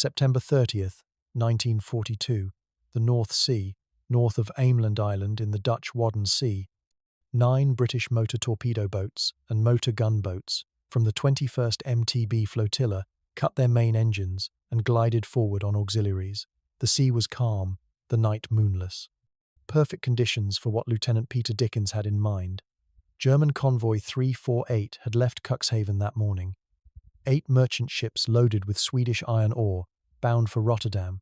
September 30th, 1942, the North Sea, north of Ameland Island in the Dutch Wadden Sea. 9 British motor torpedo boats and motor gunboats from the 21st MTB flotilla cut their main engines and glided forward on auxiliaries. The sea was calm, the night moonless. Perfect conditions for what Lieutenant Peter Dickens had in mind. German Convoy 348 had left Cuxhaven that morning. 8 merchant ships loaded with Swedish iron ore, bound for Rotterdam.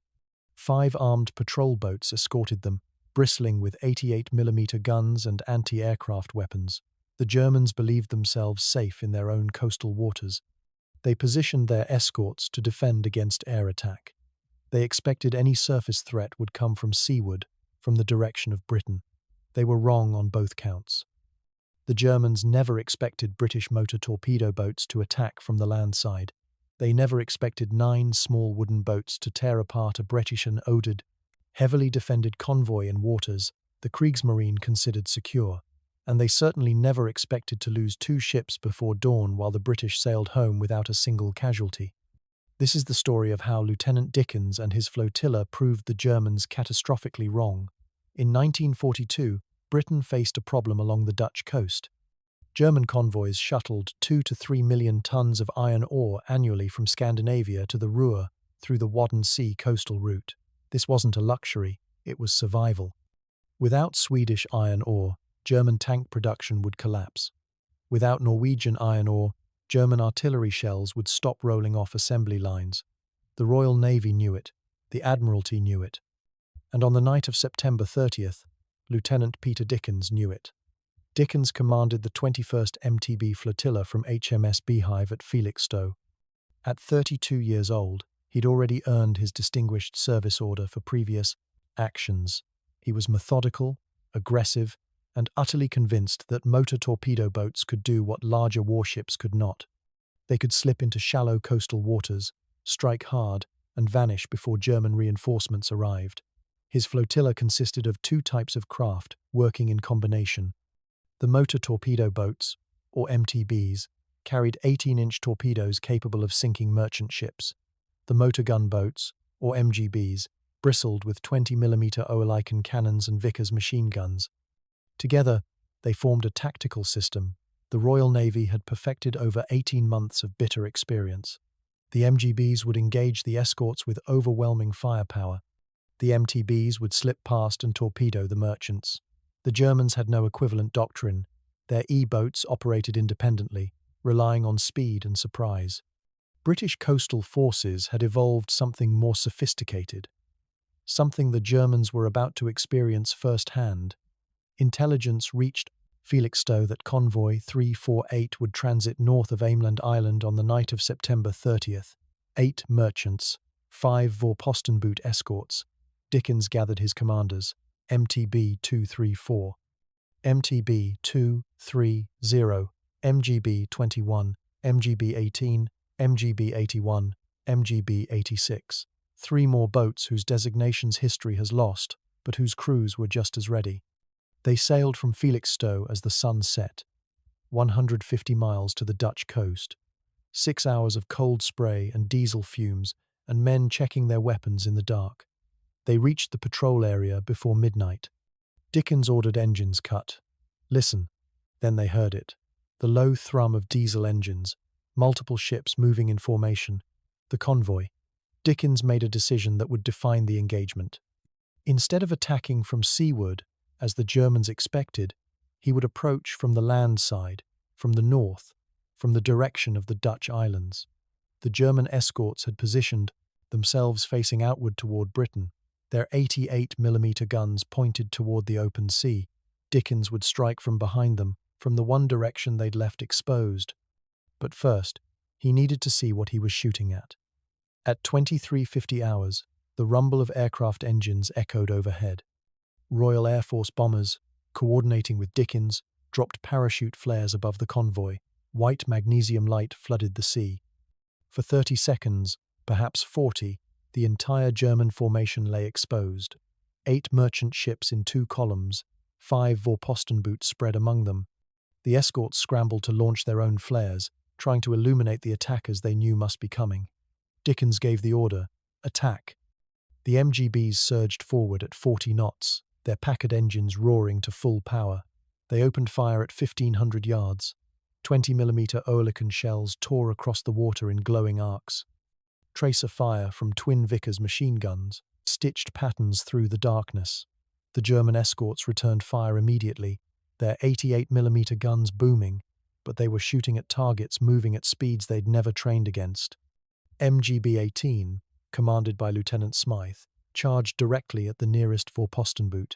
5 armed patrol boats escorted them, bristling with 88mm guns and anti-aircraft weapons. The Germans believed themselves safe in their own coastal waters. They positioned their escorts to defend against air attack. They expected any surface threat would come from seaward, from the direction of Britain. They were wrong on both counts. The Germans never expected British motor torpedo boats to attack from the land side. They never expected 9 small wooden boats to tear apart a British and oded, heavily defended convoy in waters the Kriegsmarine considered secure, and they certainly never expected to lose 2 ships before dawn while the British sailed home without a single casualty. This is the story of how Lieutenant Dickens and his flotilla proved the Germans catastrophically wrong. In 1942, Britain faced a problem along the Dutch coast. German convoys shuttled 2 to 3 million tons of iron ore annually from Scandinavia to the Ruhr through the Wadden Sea coastal route. This wasn't a luxury, it was survival. Without Swedish iron ore, German tank production would collapse. Without Norwegian iron ore, German artillery shells would stop rolling off assembly lines. The Royal Navy knew it, the Admiralty knew it. And on the night of September 30th, Lieutenant Peter Dickens knew it. Dickens commanded the 21st MTB flotilla from HMS Beehive at Felixstowe. At 32 years old, he'd already earned his Distinguished Service Order for previous actions. He was methodical, aggressive, and utterly convinced that motor torpedo boats could do what larger warships could not. They could slip into shallow coastal waters, strike hard, and vanish before German reinforcements arrived. His flotilla consisted of 2 types of craft working in combination. The motor torpedo boats, or MTBs, carried 18-inch torpedoes capable of sinking merchant ships. The motor gun boats, or MGBs, bristled with 20mm Oerlikon cannons and Vickers machine guns. Together, they formed a tactical system the Royal Navy had perfected over 18 months of bitter experience. The MGBs would engage the escorts with overwhelming firepower. The MTBs would slip past and torpedo the merchants. The Germans had no equivalent doctrine. Their E-boats operated independently, relying on speed and surprise. British coastal forces had evolved something more sophisticated, something the Germans were about to experience firsthand. Intelligence reached Felixstowe that Convoy 348 would transit north of Ameland Island on the night of September 30th. 8 merchants, 5 Vorpostenboot escorts. Dickens gathered his commanders, MTB 234, MTB 230, MGB 21, MGB 18, MGB 81, MGB 86. 3 more boats whose designations history has lost, but whose crews were just as ready. They sailed from Felixstowe as the sun set, 150 miles to the Dutch coast. 6 hours of cold spray and diesel fumes, and men checking their weapons in the dark. They reached the patrol area before midnight. Dickens ordered engines cut. Listen. Then they heard it. The low thrum of diesel engines, multiple ships moving in formation. The convoy. Dickens made a decision that would define the engagement. Instead of attacking from seaward, as the Germans expected, he would approach from the land side, from the north, from the direction of the Dutch islands. The German escorts had positioned themselves facing outward toward Britain, their 88mm guns pointed toward the open sea. Dickens would strike from behind them, from the one direction they'd left exposed. But first, he needed to see what he was shooting at. At 23:50 hours, the rumble of aircraft engines echoed overhead. Royal Air Force bombers, coordinating with Dickens, dropped parachute flares above the convoy. White magnesium light flooded the sea. For 30 seconds, perhaps 40, the entire German formation lay exposed. 8 merchant ships in 2 columns, 5 Vorpostenboots spread among them. The escorts scrambled to launch their own flares, trying to illuminate the attackers they knew must be coming. Dickens gave the order, Attack! The MGBs surged forward at 40 knots, their Packard engines roaring to full power. They opened fire at 1,500 yards. 20mm Oerlikon shells tore across the water in glowing arcs. Tracer fire from twin Vickers machine guns stitched patterns through the darkness. The German escorts returned fire immediately, their 88mm guns booming, but they were shooting at targets moving at speeds they'd never trained against. MGB-18, commanded by Lieutenant Smythe, charged directly at the nearest Vorpostenboot.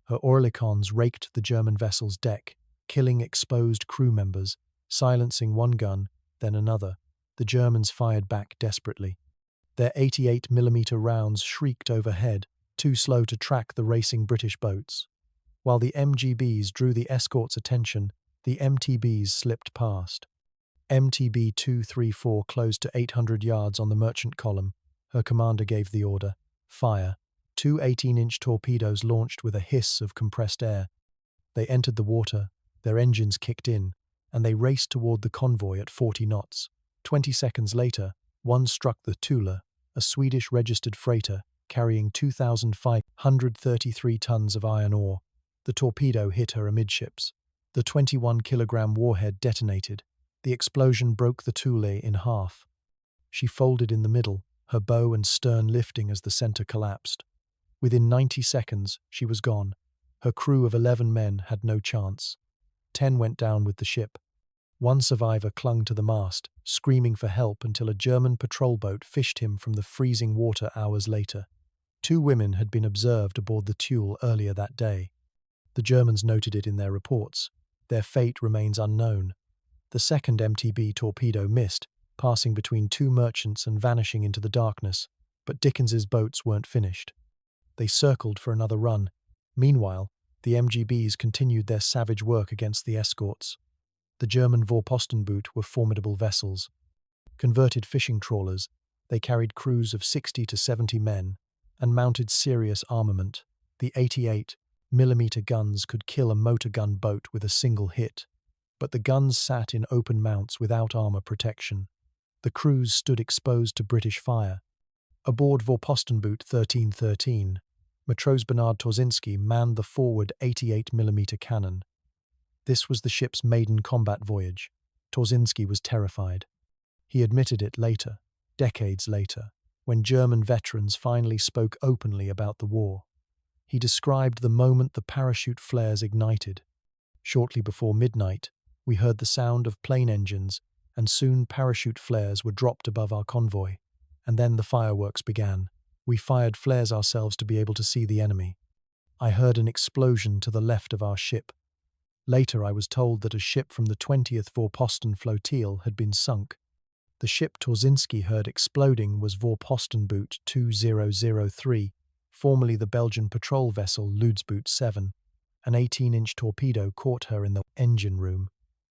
Her Oerlikons raked the German vessel's deck, killing exposed crew members, silencing one gun, then another. The Germans fired back desperately. Their 88mm rounds shrieked overhead, too slow to track the racing British boats. While the MGBs drew the escort's attention, the MTBs slipped past. MTB 234 closed to 800 yards on the merchant column. Her commander gave the order, fire. Two 18-inch torpedoes launched with a hiss of compressed air. They entered the water, their engines kicked in, and they raced toward the convoy at 40 knots. 20 seconds later, one struck the Tula, a Swedish-registered freighter carrying 2,533 tons of iron ore. The torpedo hit her amidships. The 21-kilogram warhead detonated. The explosion broke the Tula in half. She folded in the middle, her bow and stern lifting as the center collapsed. Within 90 seconds, she was gone. Her crew of 11 men had no chance. 10 went down with the ship. One survivor clung to the mast, screaming for help until a German patrol boat fished him from the freezing water hours later. 2 women had been observed aboard the Tula earlier that day. The Germans noted it in their reports. Their fate remains unknown. The second MTB torpedo missed, passing between 2 merchants and vanishing into the darkness, but Dickens's boats weren't finished. They circled for another run. Meanwhile, the MGBs continued their savage work against the escorts. The German Vorpostenboot were formidable vessels. Converted fishing trawlers, they carried crews of 60 to 70 men and mounted serious armament. The 88mm guns could kill a motor gun boat with a single hit, but the guns sat in open mounts without armor protection. The crews stood exposed to British fire. Aboard Vorpostenboot 1313, Matros Bernard Torzinski manned the forward 88mm cannon. This was the ship's maiden combat voyage. Torzinski was terrified. He admitted it later, decades later, when German veterans finally spoke openly about the war. He described the moment the parachute flares ignited. Shortly before midnight, we heard the sound of plane engines, and soon parachute flares were dropped above our convoy. And then the fireworks began. We fired flares ourselves to be able to see the enemy. I heard an explosion to the left of our ship. Later I was told that a ship from the 20th Vorposten Flotille had been sunk. The ship Torzinski heard exploding was Vorpostenboot 2003, formerly the Belgian patrol vessel Ludsboot 7. An 18-inch torpedo caught her in the engine room.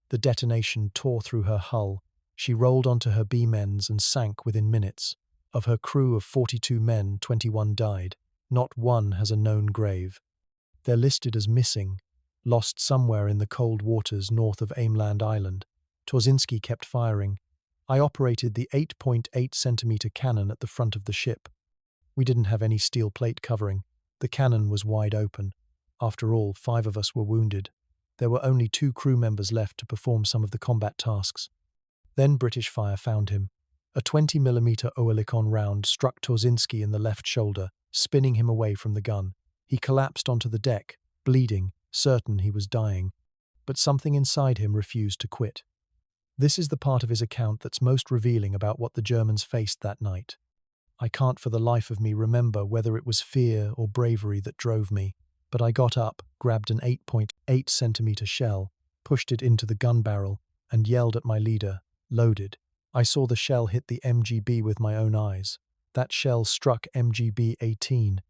The detonation tore through her hull. She rolled onto her beam ends and sank within minutes. Of her crew of 42 men, 21 died. Not one has a known grave. They're listed as missing, lost somewhere in the cold waters north of Ameland Island. Torzinski kept firing. I operated the 8.8-centimeter cannon at the front of the ship. We didn't have any steel plate covering. The cannon was wide open. After all, 5 of us were wounded. There were only 2 crew members left to perform some of the combat tasks. Then British fire found him. A 20mm Oerlikon round struck Torzinski in the left shoulder, spinning him away from the gun. He collapsed onto the deck, bleeding, certain he was dying. But something inside him refused to quit. This is the part of his account that's most revealing about what the Germans faced that night. I can't for the life of me remember whether it was fear or bravery that drove me, but I got up, grabbed an 8.8-centimeter shell, pushed it into the gun barrel, and yelled at my leader, "Loaded." I saw the shell hit the MGB with my own eyes. That shell struck MGB 18.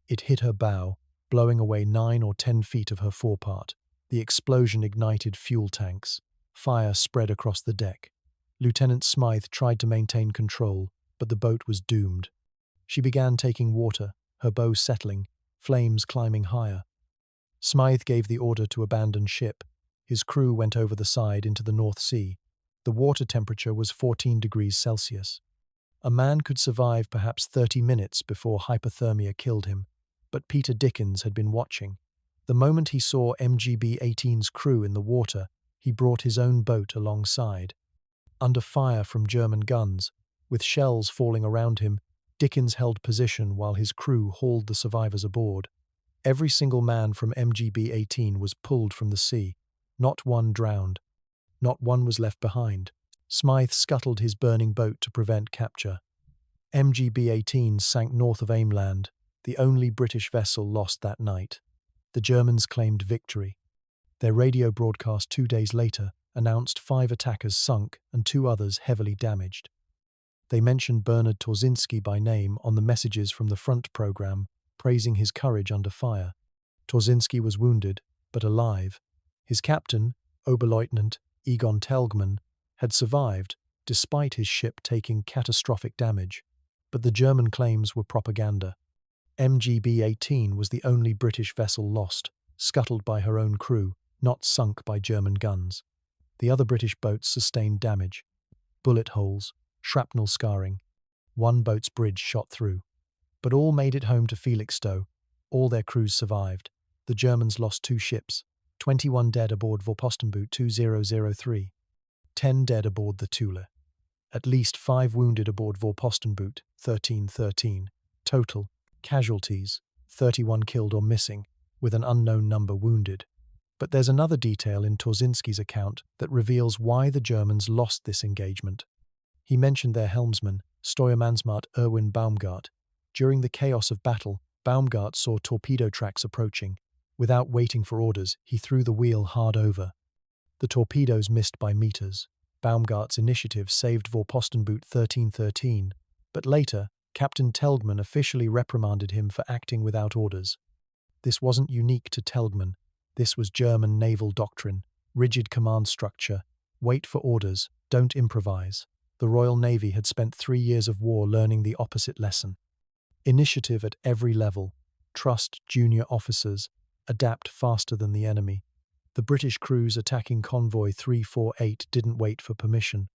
It hit her bow, blowing away 9 or 10 feet of her forepart. The explosion ignited fuel tanks. Fire spread across the deck. Lieutenant Smythe tried to maintain control, but the boat was doomed. She began taking water, her bow settling, flames climbing higher. Smythe gave the order to abandon ship. His crew went over the side into the North Sea. The water temperature was 14 degrees Celsius. A man could survive perhaps 30 minutes before hypothermia killed him, but Peter Dickens had been watching. The moment he saw MGB-18's crew in the water, he brought his own boat alongside. Under fire from German guns, with shells falling around him, Dickens held position while his crew hauled the survivors aboard. Every single man from MGB-18 was pulled from the sea. Not one drowned. Not one was left behind. Smythe scuttled his burning boat to prevent capture. MGB-18 sank north of Ameland, the only British vessel lost that night. The Germans claimed victory. Their radio broadcast 2 days later announced 5 attackers sunk and 2 others heavily damaged. They mentioned Bernard Torzinski by name on the messages from the front program, praising his courage under fire. Torzinski was wounded, but alive. His captain, Oberleutnant Egon Telgman, had survived, despite his ship taking catastrophic damage. But the German claims were propaganda. MGB-18 was the only British vessel lost, scuttled by her own crew, not sunk by German guns. The other British boats sustained damage. Bullet holes, shrapnel scarring. One boat's bridge shot through. But all made it home to Felixstowe. All their crews survived. The Germans lost 2 ships, 21 dead aboard Vorpostenboot 2003, 10 dead aboard the Tula. At least 5 wounded aboard Vorpostenboot 1313. Total casualties, 31 killed or missing, with an unknown number wounded. But there's another detail in Torzinski's account that reveals why the Germans lost this engagement. He mentioned their helmsman, Steuermannsmat Erwin Baumgart. During the chaos of battle, Baumgart saw torpedo tracks approaching. Without waiting for orders, he threw the wheel hard over. The torpedoes missed by meters. Baumgart's initiative saved Vorpostenboot 1313, but later, Captain Telgman officially reprimanded him for acting without orders. This wasn't unique to Telgman. This was German naval doctrine, rigid command structure, wait for orders, don't improvise. The Royal Navy had spent 3 years of war learning the opposite lesson. Initiative at every level, trust junior officers, adapt faster than the enemy. The British crews attacking Convoy 348 didn't wait for permission.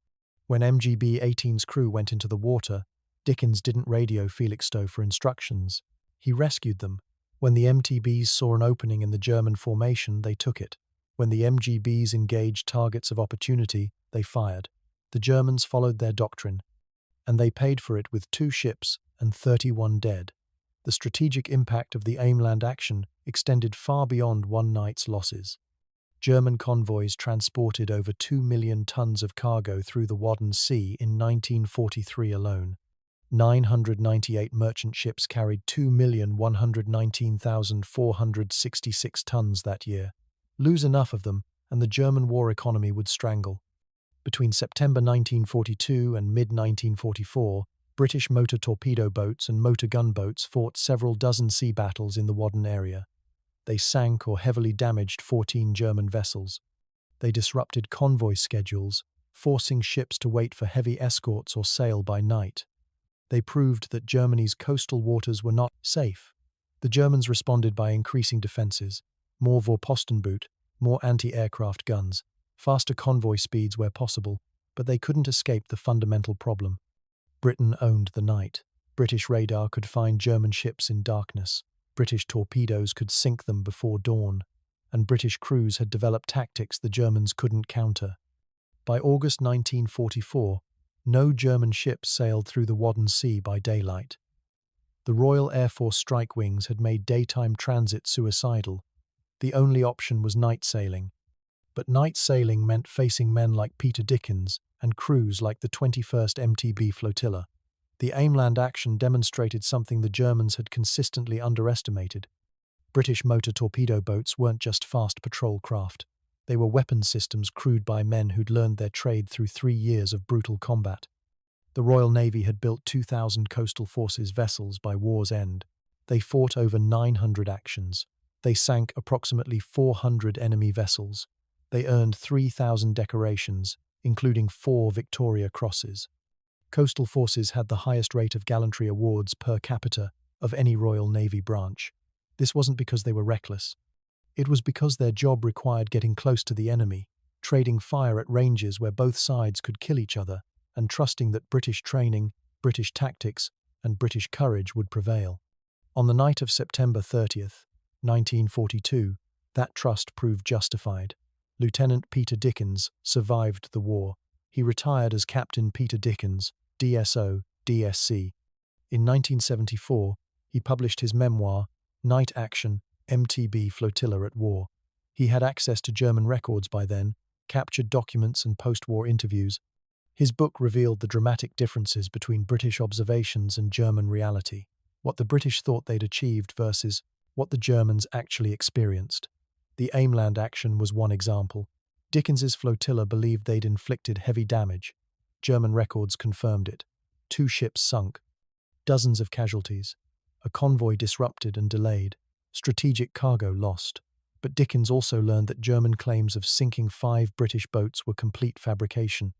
When MGB-18's crew went into the water, Dickens didn't radio Felixstowe for instructions. He rescued them. When the MTBs saw an opening in the German formation, they took it. When the MGBs engaged targets of opportunity, they fired. The Germans followed their doctrine, and they paid for it with 2 ships and 31 dead. The strategic impact of the Ameland action extended far beyond one night's losses. German convoys transported over 2 million tons of cargo through the Wadden Sea in 1943 alone. 998 merchant ships carried 2,119,466 tons that year. Lose enough of them, and the German war economy would strangle. Between September 1942 and mid-1944, British motor torpedo boats and motor gunboats fought several dozen sea battles in the Wadden area. They sank or heavily damaged 14 German vessels. They disrupted convoy schedules, forcing ships to wait for heavy escorts or sail by night. They proved that Germany's coastal waters were not safe. The Germans responded by increasing defenses, more Vorpostenboot, more anti-aircraft guns, faster convoy speeds where possible, but they couldn't escape the fundamental problem. Britain owned the night. British radar could find German ships in darkness. British torpedoes could sink them before dawn, and British crews had developed tactics the Germans couldn't counter. By August 1944, no German ships sailed through the Wadden Sea by daylight. The Royal Air Force strike wings had made daytime transit suicidal. The only option was night sailing. But night sailing meant facing men like Peter Dickens and crews like the 21st MTB flotilla. The Ameland action demonstrated something the Germans had consistently underestimated. British motor torpedo boats weren't just fast patrol craft. They were weapons systems crewed by men who'd learned their trade through 3 years of brutal combat. The Royal Navy had built 2,000 coastal forces vessels by war's end. They fought over 900 actions. They sank approximately 400 enemy vessels. They earned 3,000 decorations, including 4 Victoria Crosses. Coastal forces had the highest rate of gallantry awards per capita of any Royal Navy branch. This wasn't because they were reckless. It was because their job required getting close to the enemy, trading fire at ranges where both sides could kill each other, and trusting that British training, British tactics and British courage would prevail. On the night of September 30th, 1942, that trust proved justified. Lieutenant Peter Dickens survived the war. He retired as Captain Peter Dickens, DSO, DSC. In 1974, he published his memoir, Night Action, MTB Flotilla at War. He had access to German records by then, captured documents and post-war interviews. His book revealed the dramatic differences between British observations and German reality, what the British thought they'd achieved versus what the Germans actually experienced. The Aimland action was one example. Dickens's flotilla believed they'd inflicted heavy damage. German records confirmed it. 2 ships sunk, dozens of casualties, a convoy disrupted and delayed, strategic cargo lost. But Dickens also learned that German claims of sinking 5 British boats were complete fabrication.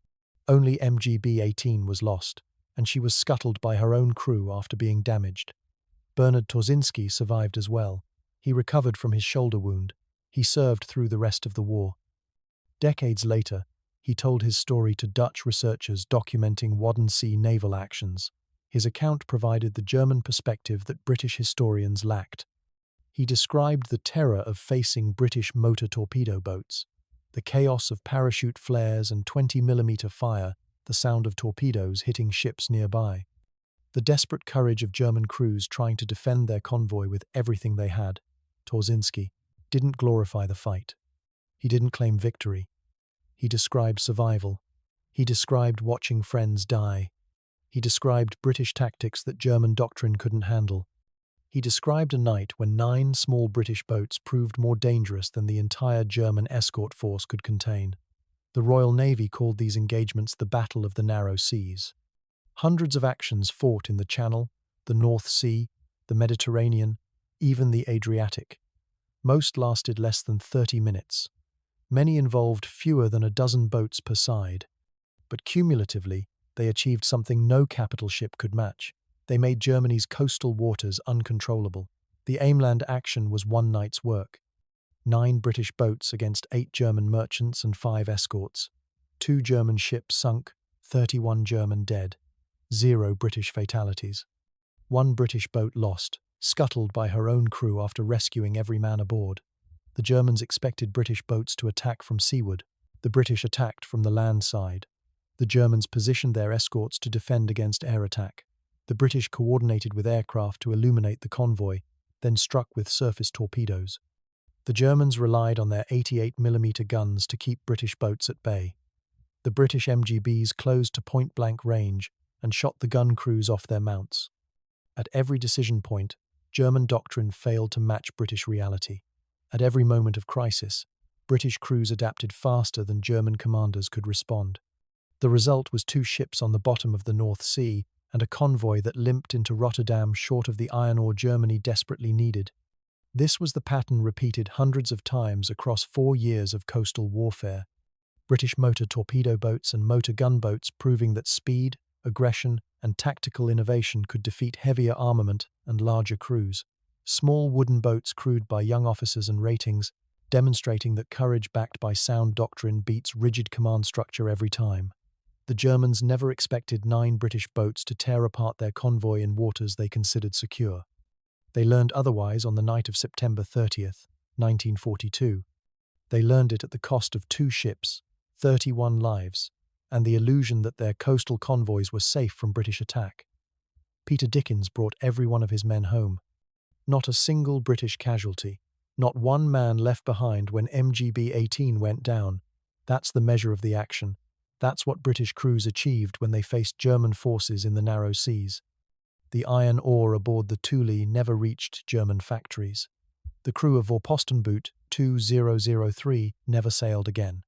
Only MGB-18 was lost, and she was scuttled by her own crew after being damaged. Bernard Torzinski survived as well. He recovered from his shoulder wound. He served through the rest of the war. Decades later, he told his story to Dutch researchers documenting Wadden Sea naval actions. His account provided the German perspective that British historians lacked. He described the terror of facing British motor torpedo boats, the chaos of parachute flares and 20mm fire, the sound of torpedoes hitting ships nearby, the desperate courage of German crews trying to defend their convoy with everything they had. Torzinski didn't glorify the fight. He didn't claim victory. He described survival. He described watching friends die. He described British tactics that German doctrine couldn't handle. He described a night when 9 small British boats proved more dangerous than the entire German escort force could contain. The Royal Navy called these engagements the Battle of the Narrow Seas. Hundreds of actions fought in the Channel, the North Sea, the Mediterranean, even the Adriatic. Most lasted less than 30 minutes. Many involved fewer than a dozen boats per side. But cumulatively, they achieved something no capital ship could match. They made Germany's coastal waters uncontrollable. The Aimland action was one night's work. 9 British boats against 8 German merchants and 5 escorts. 2 German ships sunk, 31 German dead. 0 British fatalities. 1 British boat lost, scuttled by her own crew after rescuing every man aboard. The Germans expected British boats to attack from seaward. The British attacked from the land side. The Germans positioned their escorts to defend against air attack. The British coordinated with aircraft to illuminate the convoy, then struck with surface torpedoes. The Germans relied on their 88mm guns to keep British boats at bay. The British MGBs closed to point-blank range and shot the gun crews off their mounts. At every decision point, German doctrine failed to match British reality. At every moment of crisis, British crews adapted faster than German commanders could respond. The result was 2 ships on the bottom of the North Sea and a convoy that limped into Rotterdam short of the iron ore Germany desperately needed. This was the pattern repeated hundreds of times across 4 years of coastal warfare. British motor torpedo boats and motor gunboats proving that speed, aggression, and tactical innovation could defeat heavier armament and larger crews. Small wooden boats crewed by young officers and ratings, demonstrating that courage backed by sound doctrine beats rigid command structure every time. The Germans never expected 9 British boats to tear apart their convoy in waters they considered secure. They learned otherwise on the night of September 30th, 1942. They learned it at the cost of 2 ships, 31 lives, and the illusion that their coastal convoys were safe from British attack. Peter Dickens brought every one of his men home. Not a single British casualty, not one man left behind when MGB-18 went down. That's the measure of the action. That's what British crews achieved when they faced German forces in the narrow seas. The iron ore aboard the Tula never reached German factories. The crew of Vorpostenboot 2003 never sailed again.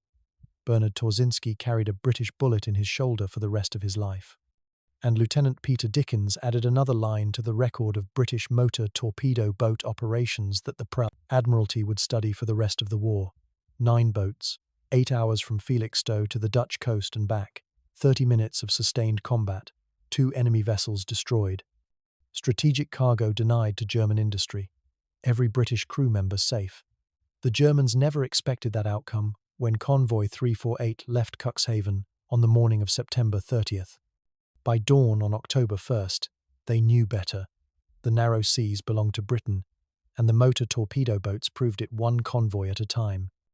Bernard Torzinski carried a British bullet in his shoulder for the rest of his life. And Lieutenant Peter Dickens added another line to the record of British motor torpedo boat operations that the Admiralty would study for the rest of the war. 9 boats, 8 hours from Felixstowe to the Dutch coast and back, 30 minutes of sustained combat, 2 enemy vessels destroyed. Strategic cargo denied to German industry. Every British crew member safe. The Germans never expected that outcome when Convoy 348 left Cuxhaven on the morning of September 30th. By dawn on October 1st, they knew better. The narrow seas belonged to Britain, and the motor torpedo boats proved it one convoy at a time.